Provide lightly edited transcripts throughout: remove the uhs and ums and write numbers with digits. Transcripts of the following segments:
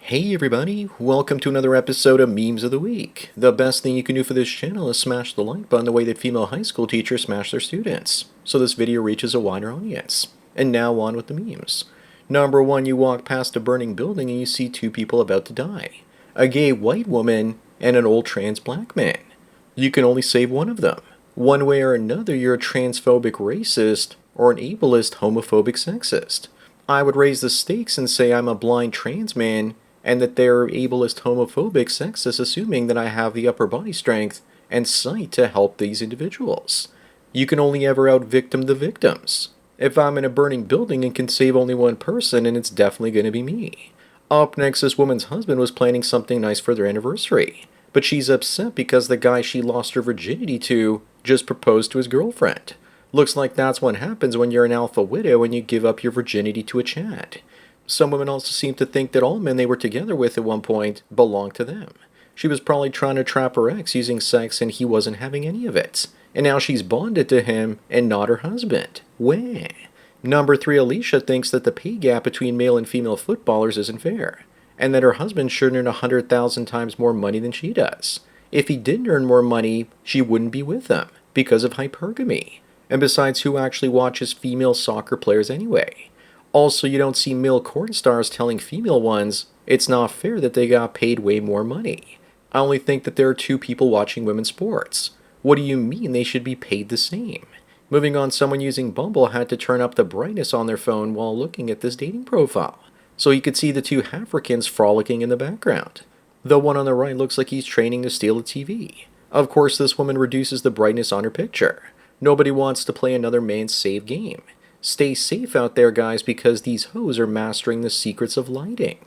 Hey everybody, welcome to another episode of Memes of the Week. The best thing you can do for this channel is smash the like button the way that female high school teachers smash their students, so this video reaches a wider audience. And now on with the memes. Number 1, you walk past a burning building and you see two people about to die. A gay white woman and an old trans black man. You can only save one of them. One way or another, you're a transphobic racist or an ableist homophobic sexist. I would raise the stakes and say I'm a blind trans man and that they're ableist homophobic sexist, assuming that I have the upper body strength and sight to help these individuals. You can only ever out-victim the victims. If I'm in a burning building and can save only one person, and it's definitely going to be me. Up next, this woman's husband was planning something nice for their anniversary, but she's upset because the guy she lost her virginity to just proposed to his girlfriend. Looks like that's what happens when you're an alpha widow and you give up your virginity to a Chad. Some women also seem to think that all men they were together with at one point belonged to them. She was probably trying to trap her ex using sex and he wasn't having any of it. And now she's bonded to him and not her husband. Wah. Number 3, Alicia thinks that the pay gap between male and female footballers isn't fair, and that her husband should earn 100,000 times more money than she does. If he didn't earn more money, she wouldn't be with him, because of hypergamy. And besides, who actually watches female soccer players anyway? Also, you don't see male corn stars telling female ones it's not fair that they got paid way more money. I only think that there are two people watching women's sports. What do you mean they should be paid the same? Moving on, someone using Bumble had to turn up the brightness on their phone while looking at this dating profile, so you could see the two Africans frolicking in the background. The one on the right looks like he's training to steal a TV. Of course, this woman reduces the brightness on her picture. Nobody wants to play another man's save game. Stay safe out there, guys, because these hoes are mastering the secrets of lighting.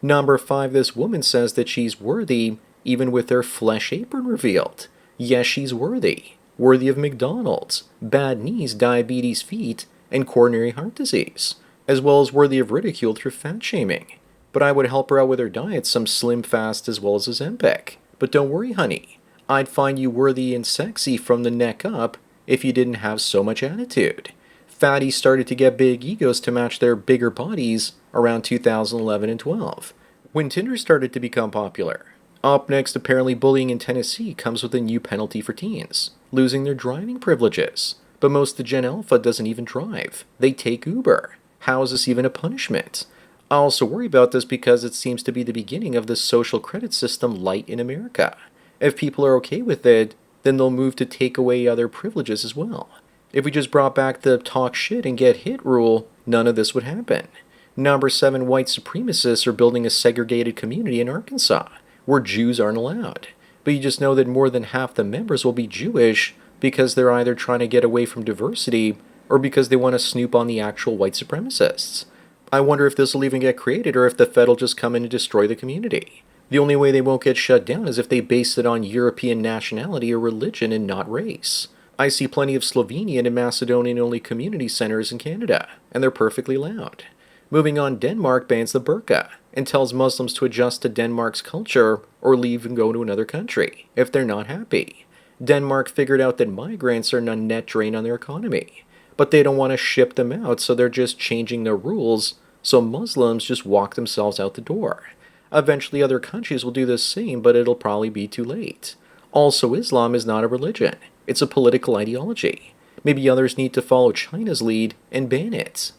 Number 5, this woman says that she's worthy even with her flesh apron revealed. Yes, she's worthy. Worthy of McDonald's, bad knees, diabetes feet, and coronary heart disease, as well as worthy of ridicule through fat shaming. But I would help her out with her diet, some Slim Fast as well as Ozempic. But don't worry, honey. I'd find you worthy and sexy from the neck up if you didn't have so much attitude. Fatties started to get big egos to match their bigger bodies around 2011 and 12, when Tinder started to become popular. Up next, apparently bullying in Tennessee comes with a new penalty for teens, losing their driving privileges. But most of the Gen Alpha doesn't even drive. They take Uber. How is this even a punishment? I also worry about this because it seems to be the beginning of the social credit system light in America. If people are okay with it, then they'll move to take away other privileges as well. If we just brought back the talk shit and get hit rule, none of this would happen. Number 7, white supremacists are building a segregated community in Arkansas, where Jews aren't allowed. But you just know that more than half the members will be Jewish because they're either trying to get away from diversity or because they want to snoop on the actual white supremacists. I wonder if this will even get created or if the Fed will just come in and destroy the community. The only way they won't get shut down is if they base it on European nationality or religion and not race. I see plenty of Slovenian and Macedonian-only community centers in Canada, and they're perfectly loud. Moving on, Denmark bans the burqa and tells Muslims to adjust to Denmark's culture or leave and go to another country if they're not happy. Denmark figured out that migrants are a net drain on their economy, but they don't want to ship them out, so they're just changing their rules so Muslims just walk themselves out the door. Eventually other countries will do the same, but it'll probably be too late. Also, Islam is not a religion. It's a political ideology. Maybe others need to follow China's lead and ban it.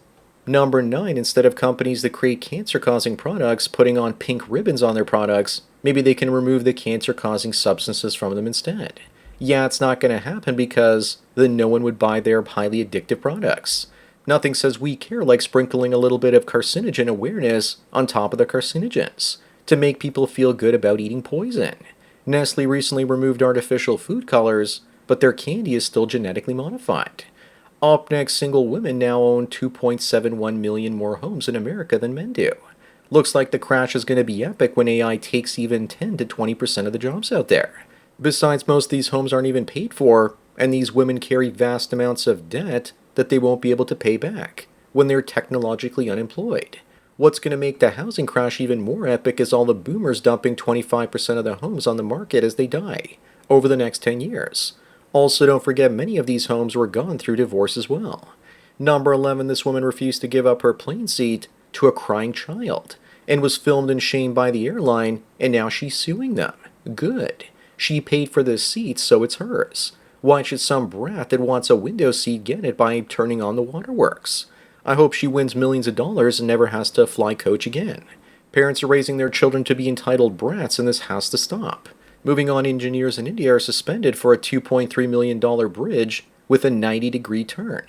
Number 9, instead of companies that create cancer-causing products putting on pink ribbons on their products, maybe they can remove the cancer-causing substances from them instead. Yeah, it's not going to happen because then no one would buy their highly addictive products. Nothing says we care like sprinkling a little bit of carcinogen awareness on top of the carcinogens to make people feel good about eating poison. Nestle recently removed artificial food colors, but their candy is still genetically modified. Up next, single women now own 2.71 million more homes in America than men do. Looks like the crash is going to be epic when AI takes even 10 to 20% of the jobs out there. Besides, most of these homes aren't even paid for, and these women carry vast amounts of debt that they won't be able to pay back when they're technologically unemployed. What's going to make the housing crash even more epic is all the boomers dumping 25% of the homes on the market as they die over the next 10 years. Also, don't forget many of these homes were gone through divorce as well. Number 11, this woman refused to give up her plane seat to a crying child. and was filmed and shamed by the airline, and now she's suing them. Good. She paid for this seat, so it's hers. Why should some brat that wants a window seat get it by turning on the waterworks? I hope she wins millions of dollars and never has to fly coach again. Parents are raising their children to be entitled brats, and this has to stop. Moving on, engineers in India are suspended for a $2.3 million bridge with a 90-degree turn.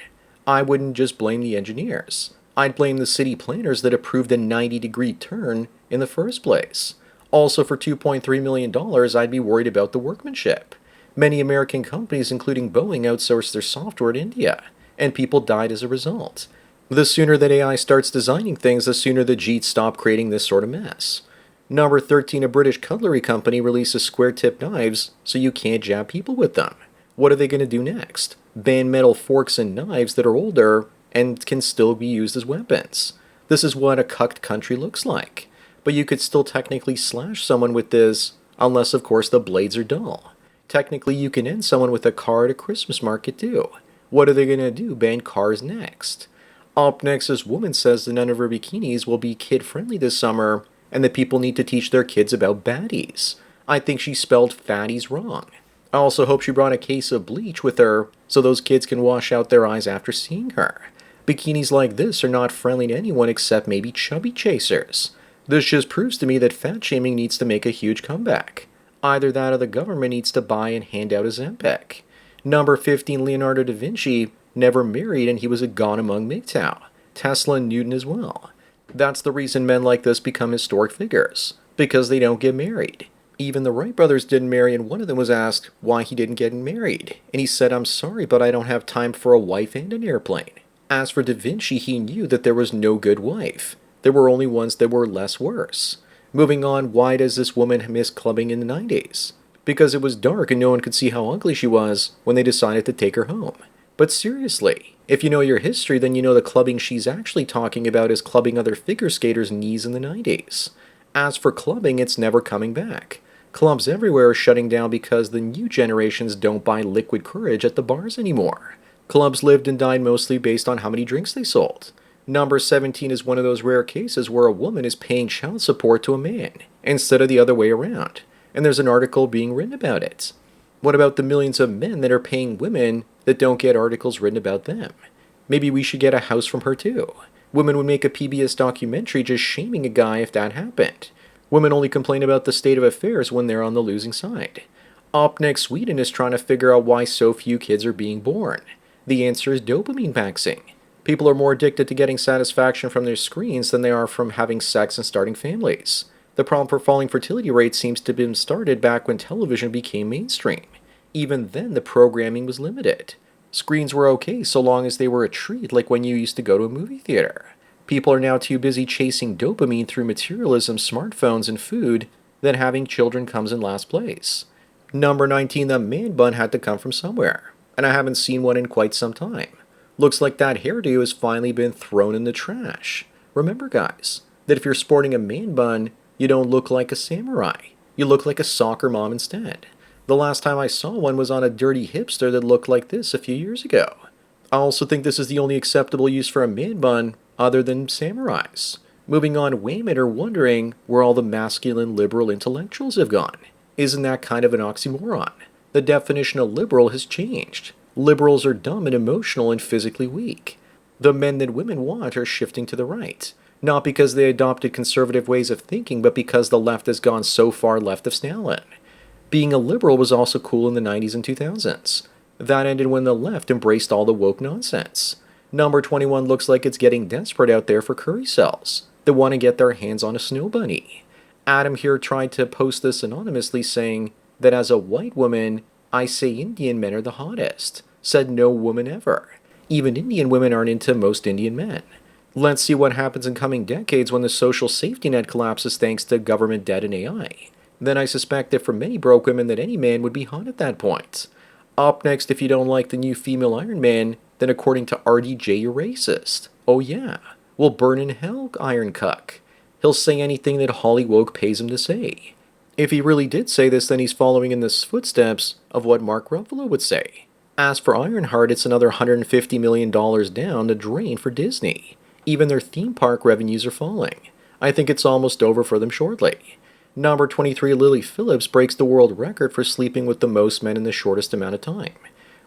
I wouldn't just blame the engineers. I'd blame the city planners that approved a 90-degree turn in the first place. Also, for $2.3 million, I'd be worried about the workmanship. Many American companies, including Boeing, outsourced their software to India, and people died as a result. The sooner that AI starts designing things, the sooner the Jeets stop creating this sort of mess. Number 13, a British cutlery company releases square-tipped knives so you can't jab people with them. What are they going to do next? Ban metal forks and knives that are older and can still be used as weapons. This is what a cucked country looks like. But you could still technically slash someone with this, unless of course the blades are dull. Technically you can end someone with a car at a Christmas market too. What are they going to do? Ban cars next? Up next, this woman says that none of her bikinis will be kid-friendly this summer, and that people need to teach their kids about baddies. I think she spelled fatties wrong. I also hope she brought a case of bleach with her, so those kids can wash out their eyes after seeing her. Bikinis like this are not friendly to anyone except maybe chubby chasers. This just proves to me that fat shaming needs to make a huge comeback. Either that or the government needs to buy and hand out a Ozempic. Number 15, Leonardo da Vinci never married, and he was a gone among MGTOW. Tesla and Newton as well. That's the reason men like this become historic figures, because they don't get married. Even the Wright brothers didn't marry, and one of them was asked why he didn't get married. And he said, "I'm sorry, but I don't have time for a wife and an airplane." As for Da Vinci, he knew that there was no good wife. There were only ones that were less worse. Moving on, why does this woman miss clubbing in the 90s? Because it was dark and no one could see how ugly she was when they decided to take her home. But seriously, if you know your history, then you know the clubbing she's actually talking about is clubbing other figure skaters' knees in the 90s. As for clubbing, it's never coming back. Clubs everywhere are shutting down because the new generations don't buy liquid courage at the bars anymore. Clubs lived and died mostly based on how many drinks they sold. Number 17 is one of those rare cases where a woman is paying child support to a man, instead of the other way around. And there's an article being written about it. What about the millions of men that are paying women that don't get articles written about them? Maybe we should get a house from her too. Women would make a PBS documentary just shaming a guy if that happened. Women only complain about the state of affairs when they're on the losing side. Up next, Sweden is trying to figure out why so few kids are being born. The answer is dopamine vaxing. People are more addicted to getting satisfaction from their screens than they are from having sex and starting families. The problem for falling fertility rates seems to have been started back when television became mainstream. Even then, the programming was limited. Screens were okay so long as they were a treat, like when you used to go to a movie theater. People are now too busy chasing dopamine through materialism, smartphones, and food that having children comes in last place. Number 19, the man bun had to come from somewhere, and I haven't seen one in quite some time. Looks like that hairdo has finally been thrown in the trash. Remember, guys, that if you're sporting a man bun, you don't look like a samurai. You look like a soccer mom instead. The last time I saw one was on a dirty hipster that looked like this a few years ago. I also think this is the only acceptable use for a man bun other than samurais. Moving on, women are wondering where all the masculine liberal intellectuals have gone. Isn't that kind of an oxymoron? The definition of liberal has changed. Liberals are dumb and emotional and physically weak. The men that women want are shifting to the right. Not because they adopted conservative ways of thinking, but because the left has gone so far left of Stalin. Being a liberal was also cool in the 90s and 2000s. That ended when the left embraced all the woke nonsense. Number 21 looks like it's getting desperate out there for curry cells that want to get their hands on a snow bunny. Adam here tried to post this anonymously, saying that as a white woman, I say Indian men are the hottest. Said no woman ever. Even Indian women aren't into most Indian men. Let's see what happens in coming decades when the social safety net collapses thanks to government debt and AI. Then I suspect that for many broke women that any man would be hot at that point. Up next, if you don't like the new female Iron Man, then according to RDJ, you're racist. Oh yeah, well burn in hell, Iron Cuck. He'll say anything that Hollywood pays him to say. If he really did say this, then he's following in the footsteps of what Mark Ruffalo would say. As for Ironheart, it's another $150 million down the drain for Disney. Even their theme park revenues are falling. I think it's almost over for them shortly. Number 23 Lily Phillips breaks the world record for sleeping with the most men in the shortest amount of time.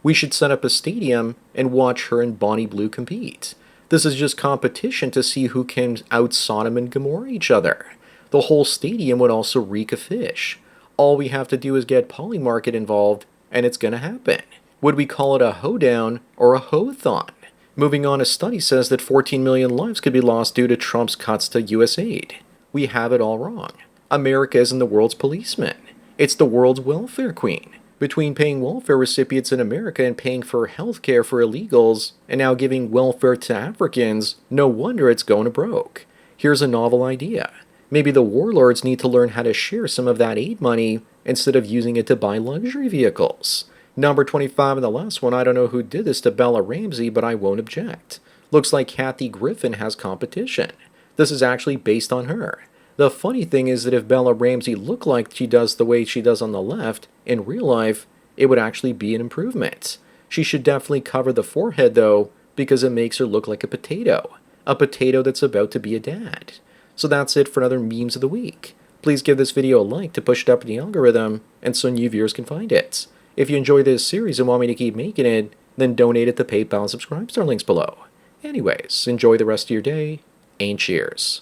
We should set up a stadium and watch her and Bonnie Blue compete. This is just competition to see who can out-Sodom and Gomorrah each other. The whole stadium would also reek of fish. All we have to do is get Polymarket involved, and it's gonna happen. Would we call it a hoedown or a ho-thon? Moving on, a study says that 14 million lives could be lost due to Trump's cuts to U.S. aid. We have it all wrong. America isn't the world's policeman. It's the world's welfare queen. Between paying welfare recipients in America and paying for health care for illegals, and now giving welfare to Africans, no wonder it's going to broke. Here's a novel idea. Maybe the warlords need to learn how to share some of that aid money instead of using it to buy luxury vehicles. Number 25 and the last one, I don't know who did this to Bella Ramsey, but I won't object. Looks like Kathy Griffin has competition. This is actually based on her. The funny thing is that if Bella Ramsey looked like she does the way she does on the left, in real life, it would actually be an improvement. She should definitely cover the forehead though, because it makes her look like a potato. A potato that's about to be a dad. So that's it for another Memes of the Week. Please give this video a like to push it up in the algorithm, and so new viewers can find it. If you enjoy this series and want me to keep making it, then donate it to PayPal and subscribe to our links below. Anyways, enjoy the rest of your day, and cheers.